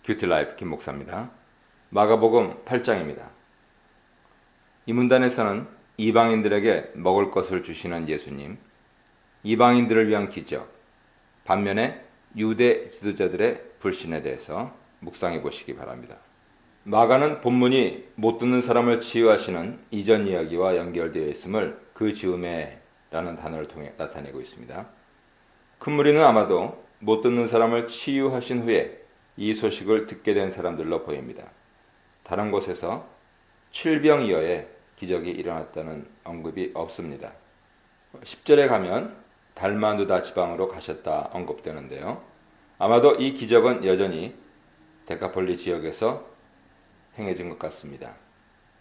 큐티라이프 김 목사입니다. 마가복음 8장입니다. 이 문단에서는 이방인들에게 먹을 것을 주시는 예수님, 이방인들을 위한 기적, 반면에 유대 지도자들의 불신에 대해서 묵상해 보시기 바랍니다. 마가는 본문이 못 듣는 사람을 치유하시는 이전 이야기와 연결되어 있음을 그 즈음에 라는 단어를 통해 나타내고 있습니다. 큰 무리는 아마도 못 듣는 사람을 치유하신 후에 이 소식을 듣게 된 사람들로 보입니다. 다른 곳에서 칠병이어의 기적이 일어났다는 언급이 없습니다. 10절에 가면 달마누다 지방으로 가셨다 언급되는데요. 아마도 이 기적은 여전히 데카폴리 지역에서 행해진 것 같습니다.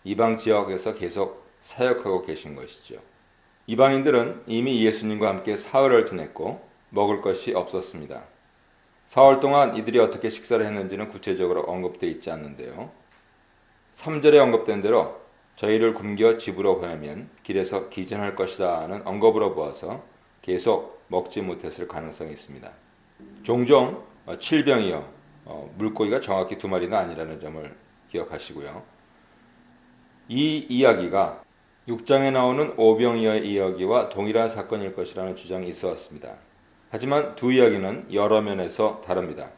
이방 지역에서 계속 사역하고 계신 것이죠. 이방인들은 이미 예수님과 함께 사흘을 지냈고 먹을 것이 없었습니다. 사흘 동안 이들이 어떻게 식사를 했는지는 구체적으로 언급되어 있지 않는데요. 3절에 언급된 대로 저희를 굶겨 집으로 보내면 길에서 기전할 것이다 하는 언급으로 보아서 계속 먹지 못했을 가능성이 있습니다. 종종 칠병이요, 물고기가 정확히 2마리는 아니라는 점을 기억하시고요. 이 이야기가 6장에 나오는 오병이어의 이야기와 동일한 사건일 것이라는 주장이 있어 왔습니다. 하지만 두 이야기는 여러 면에서 다릅니다.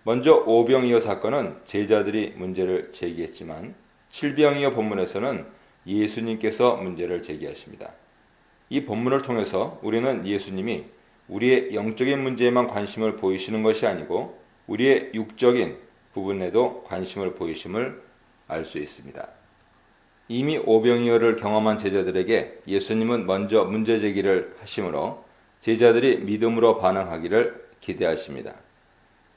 먼저 오병이어 사건은 제자들이 문제를 제기했지만 칠병이어 본문에서는 예수님께서 문제를 제기하십니다. 이 본문을 통해서 우리는 예수님이 우리의 영적인 문제에만 관심을 보이시는 것이 아니고 우리의 육적인 부분에도 관심을 보이심을 알 수 있습니다. 이미 오병이어를 경험한 제자들에게 예수님은 먼저 문제 제기를 하시므로 제자들이 믿음으로 반응하기를 기대하십니다.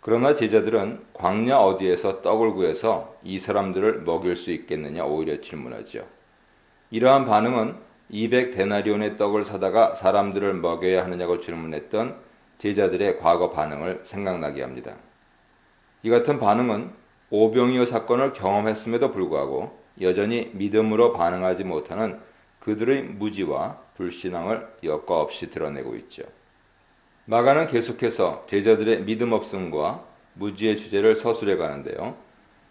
그러나 제자들은 광야 어디에서 떡을 구해서 이 사람들을 먹일 수 있겠느냐 오히려 질문하죠. 이러한 반응은 200데나리온의 떡을 사다가 사람들을 먹여야 하느냐고 질문했던 제자들의 과거 반응을 생각나게 합니다. 이 같은 반응은 오병이어 사건을 경험했음에도 불구하고 여전히 믿음으로 반응하지 못하는 그들의 무지와 불신앙을 여과 없이 드러내고 있죠. 마가는 계속해서 제자들의 믿음 없음과 무지의 주제를 서술해 가는데요.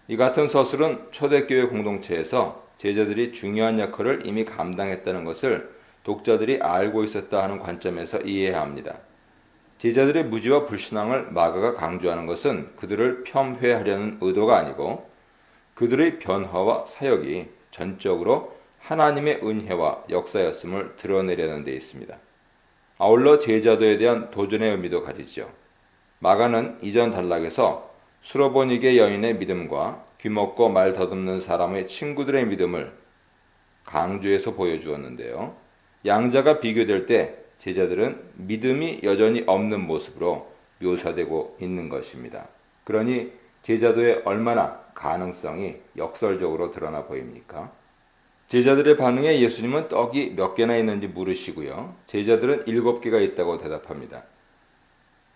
이 같은 서술은 초대교회 공동체에서 제자들이 중요한 역할을 이미 감당했다는 것을 독자들이 알고 있었다 하는 관점에서 이해해야 합니다. 제자들의 무지와 불신앙을 마가가 강조하는 것은 그들을 폄훼하려는 의도가 아니고 그들의 변화와 사역이 전적으로 하나님의 은혜와 역사였음을 드러내려는 데 있습니다. 아울러 제자도에 대한 도전의 의미도 가지죠. 마가는 이전 단락에서 수로보니게 여인의 믿음과 귀먹고 말 더듬는 사람의 친구들의 믿음을 강조해서 보여주었는데요. 양자가 비교될 때 제자들은 믿음이 여전히 없는 모습으로 묘사되고 있는 것입니다. 그러니 제자도에 얼마나 가능성이 역설적으로 드러나 보입니까? 제자들의 반응에 예수님은 떡이 몇 개나 있는지 물으시고요. 제자들은 7개가 있다고 대답합니다.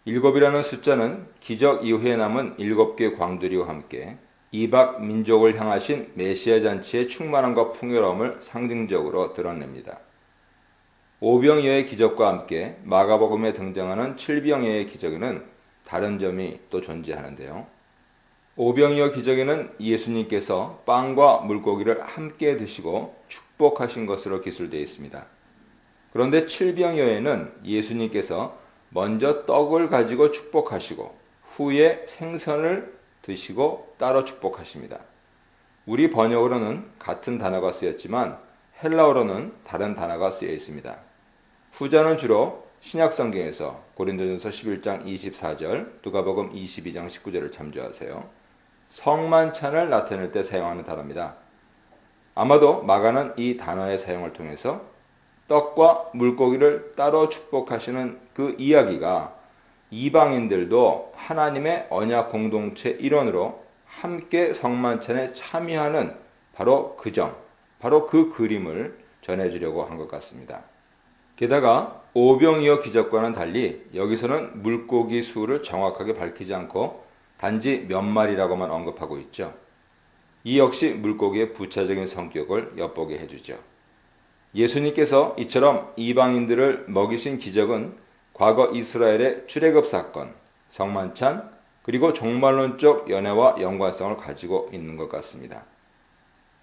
7이라는 숫자는 기적 이후에 남은 7개 광들이와 함께 이방 민족을 향하신 메시아 잔치의 충만함과 풍요로움을 상징적으로 드러냅니다. 오병이어의 기적과 함께 마가복음에 등장하는 칠병이어의 기적에는 다른 점이 또 존재하는데요. 오병이어 기적에는 예수님께서 빵과 물고기를 함께 드시고 축복하신 것으로 기술되어 있습니다. 그런데 칠병이어에는 예수님께서 먼저 떡을 가지고 축복하시고 후에 생선을 드시고 따로 축복하십니다. 우리 번역으로는 같은 단어가 쓰였지만 헬라어로는 다른 단어가 쓰여 있습니다. 후자는 주로 신약성경에서 고린도전서 11장 24절, 누가복음 22장 19절을 참조하세요. 성만찬을 나타낼 때 사용하는 단어입니다. 아마도 마가는 이 단어의 사용을 통해서 떡과 물고기를 따로 축복하시는 그 이야기가 이방인들도 하나님의 언약 공동체 일원으로 함께 성만찬에 참여하는 바로 그 점, 바로 그 그림을 전해주려고 한 것 같습니다. 게다가 오병이어 기적과는 달리 여기서는 물고기 수를 정확하게 밝히지 않고 단지 몇 마리라고만 언급하고 있죠. 이 역시 물고기의 부차적인 성격을 엿보게 해주죠. 예수님께서 이처럼 이방인들을 먹이신 기적은 과거 이스라엘의 출애굽 사건, 성만찬, 그리고 종말론적 연애와 연관성을 가지고 있는 것 같습니다.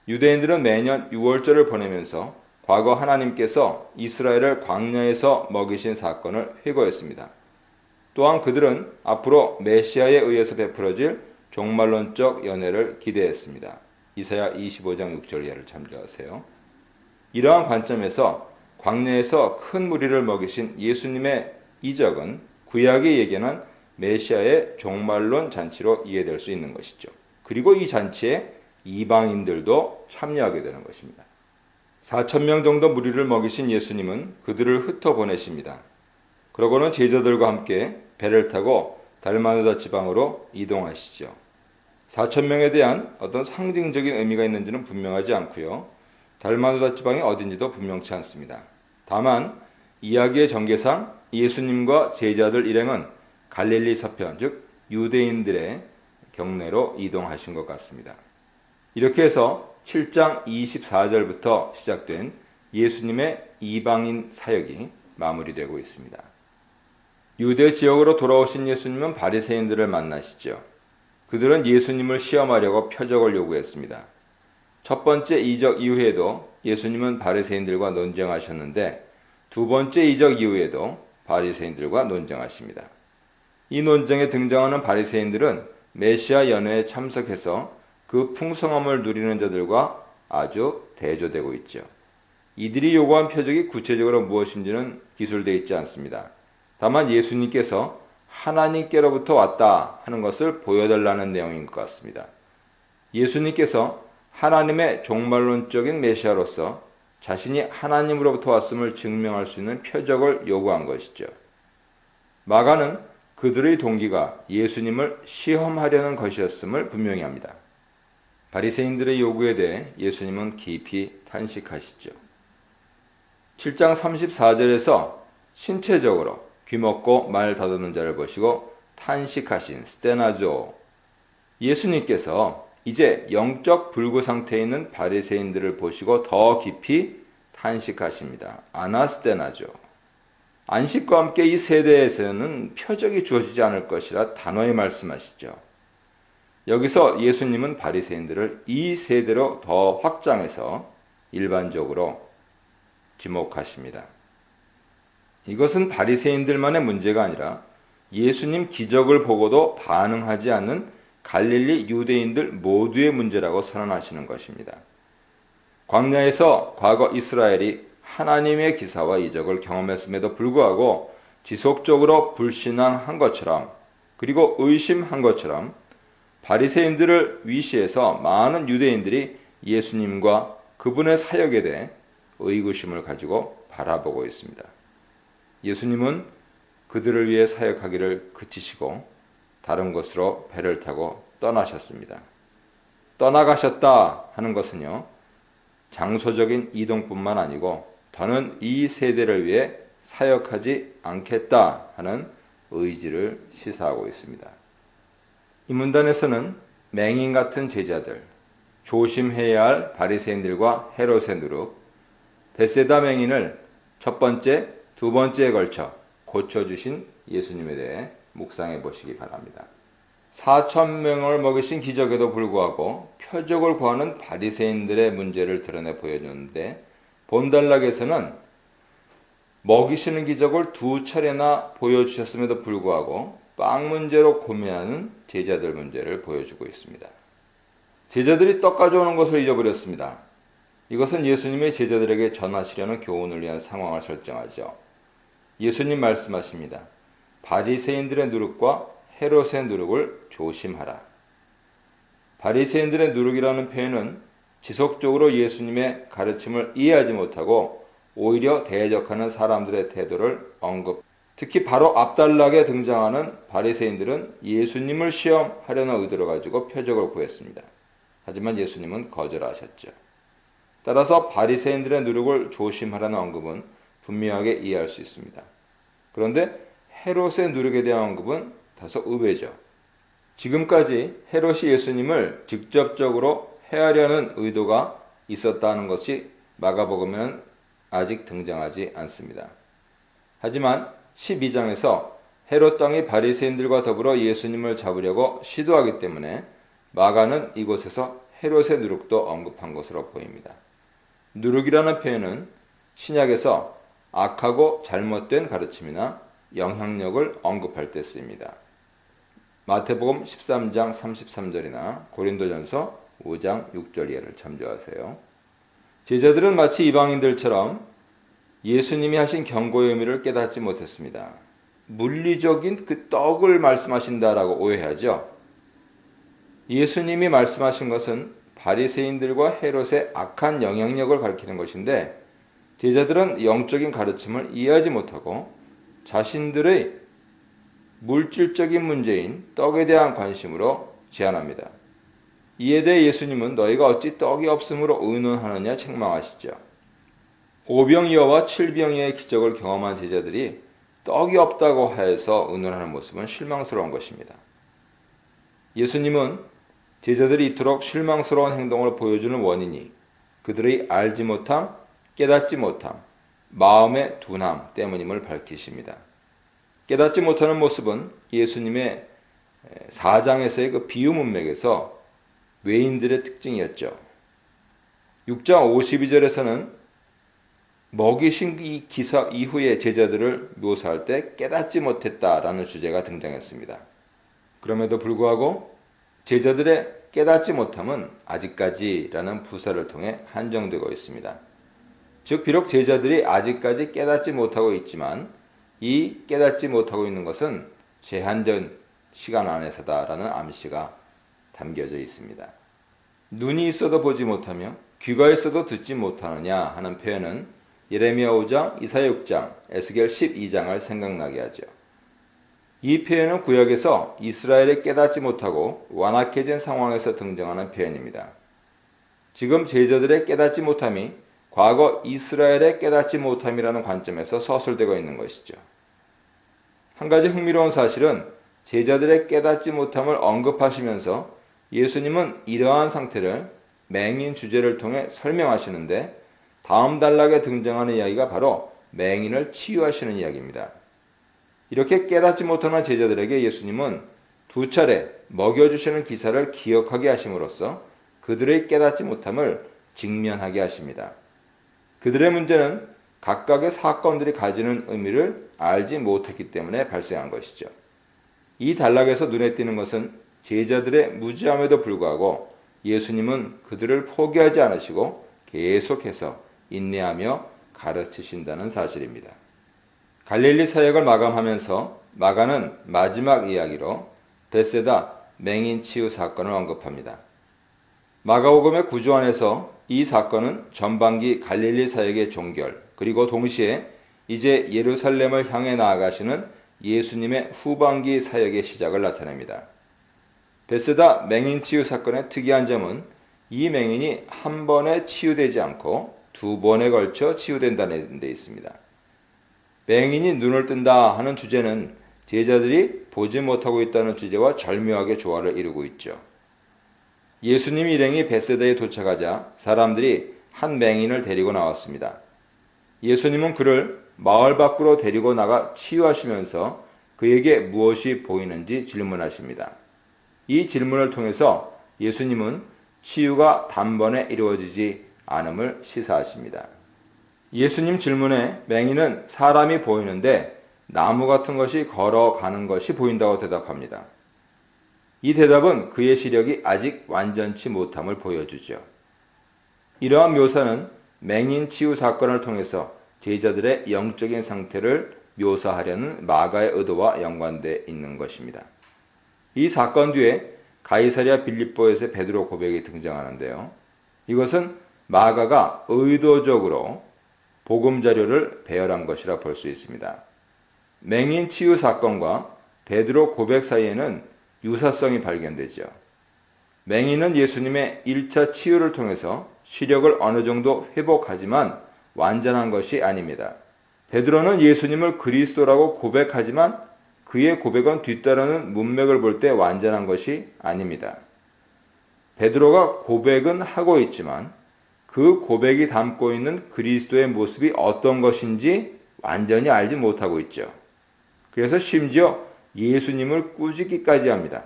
유대인들은 매년 6월절을 보내면서 과거 하나님께서 이스라엘을 광야에서 먹이신 사건을 회고했습니다. 또한 그들은 앞으로 메시아에 의해서 베풀어질 종말론적 연애를 기대했습니다. 이사야 25장 6절 이하를 참조하세요. 이러한 관점에서 광야에서 큰 무리를 먹이신 예수님의 이적은 구약이 예견한 메시아의 종말론 잔치로 이해될 수 있는 것이죠. 그리고 이 잔치에 이방인들도 참여하게 되는 것입니다. 4,000명 정도 무리를 먹이신 예수님은 그들을 흩어보내십니다. 그러고는 제자들과 함께 배를 타고 달마누다 지방으로 이동하시죠. 4,000명에 대한 어떤 상징적인 의미가 있는지는 분명하지 않고요. 달마누다 지방이 어딘지도 분명치 않습니다. 다만 이야기의 전개상 예수님과 제자들 일행은 갈릴리 서편, 즉 유대인들의 경내로 이동하신 것 같습니다. 이렇게 해서 7장 24절부터 시작된 예수님의 이방인 사역이 마무리되고 있습니다. 유대 지역으로 돌아오신 예수님은 바리새인들을 만나시죠. 그들은 예수님을 시험하려고 표적을 요구했습니다. 첫 번째 이적 이후에도 예수님은 바리새인들과 논쟁하셨는데 두 번째 이적 이후에도 바리새인들과 논쟁하십니다. 이 논쟁에 등장하는 바리새인들은 메시아 연회에 참석해서 그 풍성함을 누리는 자들과 아주 대조되고 있죠. 이들이 요구한 표적이 구체적으로 무엇인지는 기술되어 있지 않습니다. 다만 예수님께서 하나님께로부터 왔다 하는 것을 보여달라는 내용인 것 같습니다. 예수님께서 하나님의 종말론적인 메시아로서 자신이 하나님으로부터 왔음을 증명할 수 있는 표적을 요구한 것이죠. 마가는 그들의 동기가 예수님을 시험하려는 것이었음을 분명히 합니다. 바리새인들의 요구에 대해 예수님은 깊이 탄식하시죠. 7장 34절에서 신체적으로 귀먹고 말 더듬는 자를 보시고 탄식하신 스테나조, 예수님께서 이제 영적 불구 상태에 있는 바리새인들을 보시고 더 깊이 탄식하십니다. 아나스테나조. 안식과 함께 이 세대에서는 표적이 주어지지 않을 것이라 단호히 말씀하시죠. 여기서 예수님은 바리새인들을 이 세대로 더 확장해서 일반적으로 지목하십니다. 이것은 바리새인들만의 문제가 아니라 예수님 기적을 보고도 반응하지 않는 갈릴리 유대인들 모두의 문제라고 선언하시는 것입니다. 광야에서 과거 이스라엘이 하나님의 기사와 이적을 경험했음에도 불구하고 지속적으로 불신앙한 것처럼 그리고 의심한 것처럼 바리새인들을 위시해서 많은 유대인들이 예수님과 그분의 사역에 대해 의구심을 가지고 바라보고 있습니다. 예수님은 그들을 위해 사역하기를 그치시고 다른 곳으로 배를 타고 떠나셨습니다. 떠나가셨다 하는 것은요, 장소적인 이동뿐만 아니고 더는 이 세대를 위해 사역하지 않겠다 하는 의지를 시사하고 있습니다. 이 문단에서는 맹인 같은 제자들, 조심해야 할 바리새인들과 헤롯의 누룩, 벳세다 맹인을 첫 번째, 두 번째에 걸쳐 고쳐주신 예수님에 대해 묵상해 보시기 바랍니다. 4,000명을 먹이신 기적에도 불구하고 표적을 구하는 바리새인들의 문제를 드러내 보여주는데 본단락에서는 먹이시는 기적을 2차례나 보여주셨음에도 불구하고 빵 문제로 고민하는 제자들 문제를 보여주고 있습니다. 제자들이 떡 가져오는 것을 잊어버렸습니다. 이것은 예수님의 제자들에게 전하시려는 교훈을 위한 상황을 설정하죠. 예수님 말씀하십니다. 바리새인들의 누룩과 헤롯의 누룩을 조심하라. 바리새인들의 누룩이라는 표현은 지속적으로 예수님의 가르침을 이해하지 못하고 오히려 대적하는 사람들의 태도를 언급. 특히 바로 앞단락에 등장하는 바리새인들은 예수님을 시험하려는 의도를 가지고 표적을 구했습니다. 하지만 예수님은 거절하셨죠. 따라서 바리새인들의 누룩을 조심하라는 언급은 분명하게 이해할 수 있습니다. 그런데 헤롯의 누룩에 대한 언급은 다소 의외죠. 지금까지 헤롯이 예수님을 직접적으로 해하려는 의도가 있었다는 것이 마가복음에는 아직 등장하지 않습니다. 하지만 12장에서 헤롯 왕이 바리새인들과 더불어 예수님을 잡으려고 시도하기 때문에 마가는 이곳에서 헤롯의 누룩도 언급한 것으로 보입니다. 누룩이라는 표현은 신약에서 악하고 잘못된 가르침이나 영향력을 언급할 때 쓰입니다. 마태복음 13장 33절이나 고린도전서 5장 6절 예를 참조하세요. 제자들은 마치 이방인들처럼 예수님이 하신 경고의 의미를 깨닫지 못했습니다. 물리적인 그 떡을 말씀하신다라고 오해하죠. 예수님이 말씀하신 것은 바리새인들과 헤롯의 악한 영향력을 가리키는 것인데 제자들은 영적인 가르침을 이해하지 못하고 자신들의 물질적인 문제인 떡에 대한 관심으로 제안합니다. 이에 대해 예수님은 너희가 어찌 떡이 없으므로 의논하느냐 책망하시죠. 5병이어와 7병이의 기적을 경험한 제자들이 떡이 없다고 하여서 의논하는 모습은 실망스러운 것입니다. 예수님은 제자들이 이토록 실망스러운 행동을 보여주는 원인이 그들의 알지 못함, 깨닫지 못함, 마음의 둔함 때문임을 밝히십니다. 깨닫지 못하는 모습은 예수님의 4장에서의 그 비유 문맥에서 외인들의 특징이었죠. 6장 52절에서는 먹이신 이 기사 이후에 제자들을 묘사할 때 깨닫지 못했다라는 주제가 등장했습니다. 그럼에도 불구하고 제자들의 깨닫지 못함은 아직까지라는 부사를 통해 한정되고 있습니다. 즉 비록 제자들이 아직까지 깨닫지 못하고 있지만 이 깨닫지 못하고 있는 것은 제한된 시간 안에서다라는 암시가 담겨져 있습니다. 눈이 있어도 보지 못하며 귀가 있어도 듣지 못하느냐 하는 표현은 예레미야 5장, 이사야 6장, 에스겔 12장을 생각나게 하죠. 이 표현은 구약에서 이스라엘이 깨닫지 못하고 완악해진 상황에서 등장하는 표현입니다. 지금 제자들의 깨닫지 못함이 과거 이스라엘의 깨닫지 못함이라는 관점에서 서술되고 있는 것이죠. 한 가지 흥미로운 사실은 제자들의 깨닫지 못함을 언급하시면서 예수님은 이러한 상태를 맹인 주제를 통해 설명하시는데 다음 단락에 등장하는 이야기가 바로 맹인을 치유하시는 이야기입니다. 이렇게 깨닫지 못하는 제자들에게 예수님은 두 차례 먹여주시는 기사를 기억하게 하심으로써 그들의 깨닫지 못함을 직면하게 하십니다. 그들의 문제는 각각의 사건들이 가지는 의미를 알지 못했기 때문에 발생한 것이죠. 이 단락에서 눈에 띄는 것은 제자들의 무지함에도 불구하고 예수님은 그들을 포기하지 않으시고 계속해서 인내하며 가르치신다는 사실입니다. 갈릴리 사역을 마감하면서 마가는 마지막 이야기로 벳세다 맹인 치유 사건을 언급합니다. 마가복음의 구조 안에서 이 사건은 전반기 갈릴리 사역의 종결 그리고 동시에 이제 예루살렘을 향해 나아가시는 예수님의 후반기 사역의 시작을 나타냅니다. 벳세다 맹인 치유 사건의 특이한 점은 이 맹인이 한 번에 치유되지 않고 두 번에 걸쳐 치유된다는 데 있습니다. 맹인이 눈을 뜬다 하는 주제는 제자들이 보지 못하고 있다는 주제와 절묘하게 조화를 이루고 있죠. 예수님 일행이 벳세다에 도착하자 사람들이 한 맹인을 데리고 나왔습니다. 예수님은 그를 마을 밖으로 데리고 나가 치유하시면서 그에게 무엇이 보이는지 질문하십니다. 이 질문을 통해서 예수님은 치유가 단번에 이루어지지 않음을 시사하십니다. 예수님 질문에 맹인은 사람이 보이는데 나무 같은 것이 걸어가는 것이 보인다고 대답합니다. 이 대답은 그의 시력이 아직 완전치 못함을 보여주죠. 이러한 묘사는 맹인 치유 사건을 통해서 제자들의 영적인 상태를 묘사하려는 마가의 의도와 연관되어 있는 것입니다. 이 사건 뒤에 가이사랴 빌립보에서의 베드로 고백이 등장하는데요. 이것은 마가가 의도적으로 복음 자료를 배열한 것이라 볼 수 있습니다. 맹인 치유 사건과 베드로 고백 사이에는 유사성이 발견되죠. 맹인은 예수님의 1차 치유를 통해서 시력을 어느 정도 회복하지만 완전한 것이 아닙니다. 베드로는 예수님을 그리스도라고 고백하지만 그의 고백은 뒤따르는 문맥을 볼 때 완전한 것이 아닙니다. 베드로가 고백은 하고 있지만 그 고백이 담고 있는 그리스도의 모습이 어떤 것인지 완전히 알지 못하고 있죠. 그래서 심지어 예수님을 꾸짖기까지 합니다.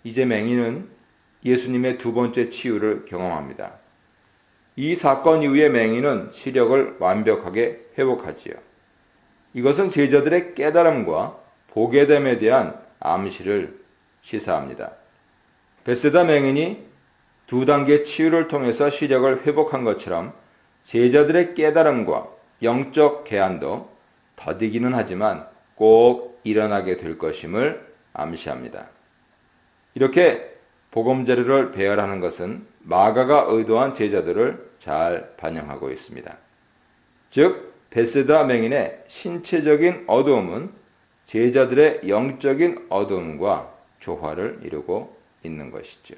이제 맹인은 예수님의 두 번째 치유를 경험합니다. 이 사건 이후에 맹인은 시력을 완벽하게 회복하지요. 이것은 제자들의 깨달음과 보게됨에 대한 암시를 시사합니다. 베세다 맹인이 두 단계 치유를 통해서 시력을 회복한 것처럼 제자들의 깨달음과 영적 개안도 더디기는 하지만 꼭 일어나게 될 것임을 암시합니다. 이렇게 복음 자료를 배열하는 것은 마가가 의도한 제자들을 잘 반영하고 있습니다. 즉 베세다 맹인의 신체적인 어두움은 제자들의 영적인 어두움과 조화를 이루고 있는 것이죠.